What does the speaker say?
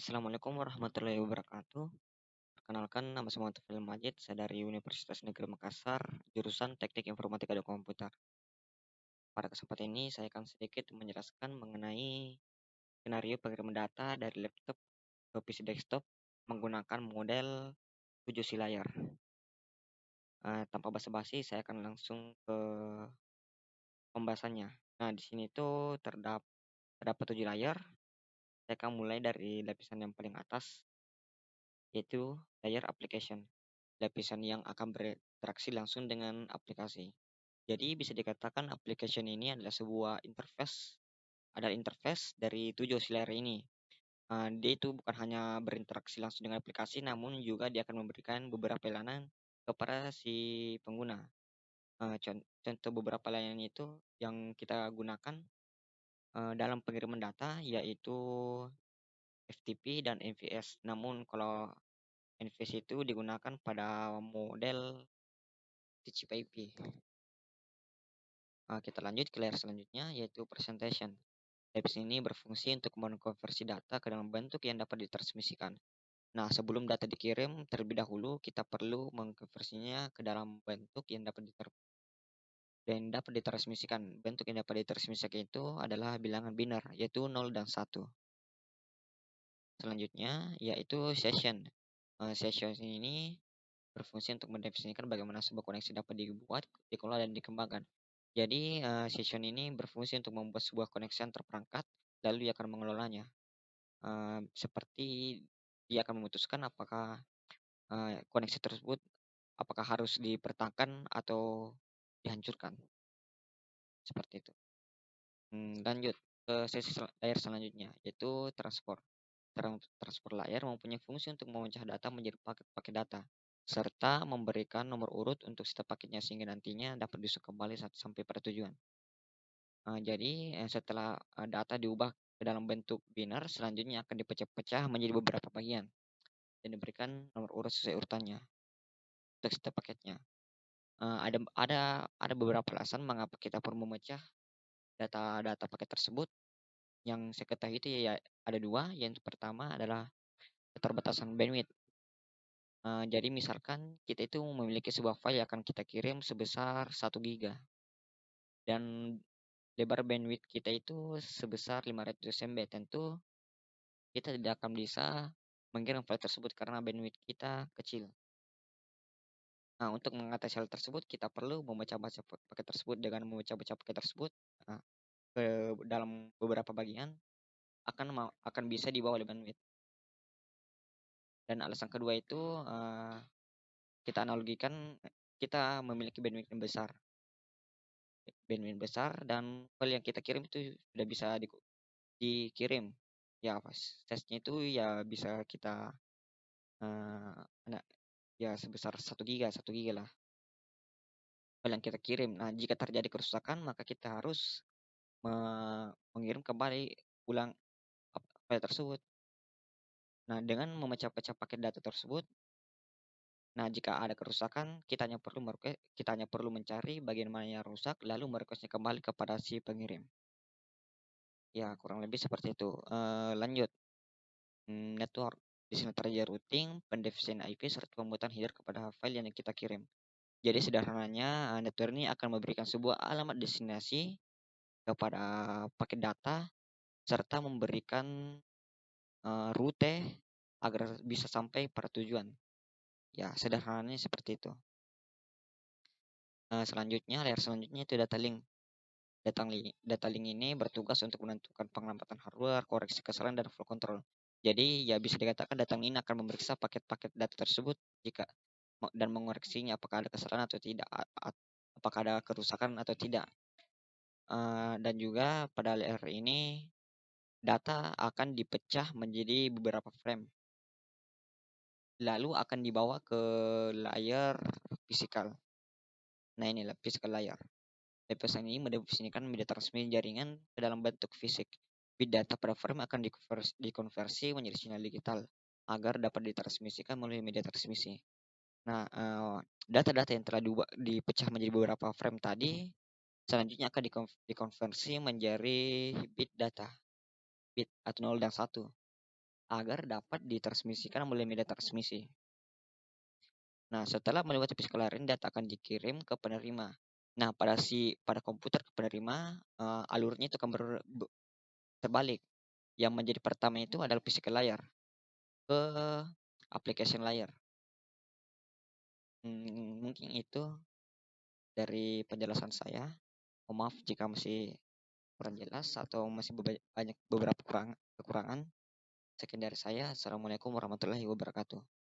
Assalamualaikum warahmatullahi wabarakatuh. Perkenalkan, nama saya Muhammad Taufil Majid, saya dari Universitas Negeri Makassar, jurusan Teknik Informatika dan Komputer. Pada kesempatan ini, saya akan sedikit menjelaskan mengenai skenario pengiriman data dari laptop ke PC desktop menggunakan model 7 si layar. Tanpa basa-basi, saya akan langsung ke pembahasannya. Nah, di sini tuh terdapat 7 layar. Saya akan mulai dari lapisan yang paling atas, yaitu layar application. Lapisan yang akan berinteraksi langsung dengan aplikasi. Jadi bisa dikatakan application ini adalah interface dari 7 auxiliary ini. Dia itu bukan hanya berinteraksi langsung dengan aplikasi, namun juga dia akan memberikan beberapa layanan kepada si pengguna. Contoh beberapa layanan itu yang kita gunakan dalam pengiriman data, yaitu FTP dan MVS. Namun kalau MVS itu digunakan pada model TCP/IP. Kita lanjut ke layar selanjutnya, yaitu presentation. Apps ini berfungsi untuk mengkonversi data ke dalam bentuk yang dapat ditransmisikan. Nah, sebelum data dikirim, terlebih dahulu kita perlu mengkonversinya ke dalam bentuk yang dapat ditransmisikan. Bentuk yang dapat ditransmisikan itu adalah bilangan biner, yaitu 0 dan 1. Selanjutnya, yaitu session. Session ini berfungsi untuk mendefinisikan bagaimana sebuah koneksi dapat dibuat, dikelola, dan dikembangkan. Jadi, session ini berfungsi untuk membuat sebuah koneksi antar perangkat, lalu ia akan mengelolanya. Seperti dia akan memutuskan apakah, koneksi tersebut apakah harus dipertahankan atau dihancurkan, seperti itu. Lanjut ke sesi layar selanjutnya, yaitu transport. Transport layar mempunyai fungsi untuk memecah data menjadi paket-paket data, serta memberikan nomor urut untuk setiap paketnya sehingga nantinya dapat diusung kembali saat sampai pada tujuan. Jadi, setelah, data diubah ke dalam bentuk biner, selanjutnya akan dipecah-pecah menjadi beberapa bagian dan diberikan nomor urut sesuai urutannya untuk setiap paketnya. Ada beberapa alasan mengapa kita perlu memecah data-data paket tersebut. Yang saya ketahui itu ya ada 2, yang pertama adalah keterbatasan bandwidth. Jadi misalkan kita itu memiliki sebuah file yang akan kita kirim sebesar 1 giga dan lebar bandwidth kita itu sebesar 500 MB. Tentu kita tidak akan bisa mengirim file tersebut karena bandwidth kita kecil. Nah, untuk mengatasi hal tersebut kita perlu memecah-becah paket tersebut. Dengan memecah-becah paket tersebut, ke dalam beberapa bagian akan bisa dibawa oleh bandwidth. Dan alasan kedua itu, kita analogikan, kita memiliki bandwidth besar dan file yang kita kirim itu sudah bisa dikirim. Ya pas size-nya itu ya bisa kita, eee, ana ya sebesar 1 giga lah file yang kita kirim. Nah, jika terjadi kerusakan maka kita harus me mengirim kembali ulang file tersebut. Nah, dengan memecah-pecah paket data tersebut, nah jika ada kerusakan kita hanya perlu mencari bagian mana yang rusak lalu merequest kembali kepada si pengirim. Ya, kurang lebih seperti itu. Lanjut, network. Di sini terjadi routing, pendefinisian IP, serta pembuatan header kepada file yang kita kirim. Jadi sederhananya, network ini akan memberikan sebuah alamat destinasi kepada paket data serta memberikan, rute agar bisa sampai pada tujuan. Ya, sederhananya seperti itu. Selanjutnya, layar selanjutnya itu data link. Data link ini bertugas untuk menentukan pengamatan hardware, koreksi kesalahan, dan flow control. Jadi ya bisa dikatakan data link ini akan memeriksa paket-paket data tersebut jika dan mengoreksinya apakah ada kesalahan atau tidak, apakah ada kerusakan atau tidak. Dan juga pada layar ini data akan dipecah menjadi beberapa frame, lalu akan dibawa ke layar fisikal. Nah, inilah physical layer. Lapisan ini mendefinisikan media transmisi jaringan ke dalam bentuk fisik. Bit data pada frame akan dikonversi menjadi sinyal digital agar dapat ditransmisikan melalui media transmisi. Nah, data-data yang telah dipecah menjadi beberapa frame tadi selanjutnya akan dikonversi menjadi bit data, bit atau 0 dan 1. agar dapat ditransmisikan melalui media transmisi. Nah, setelah melewati physical layer ini data akan dikirim ke penerima. Nah, pada komputer ke penerima, alurnya itu akan terbalik. Yang menjadi pertama itu adalah physical layer ke application layer. Mungkin itu dari penjelasan saya. Mohon maaf jika masih kurang jelas atau masih banyak beberapa kekurangan. Sekian dari saya. Assalamualaikum warahmatullahi wabarakatuh.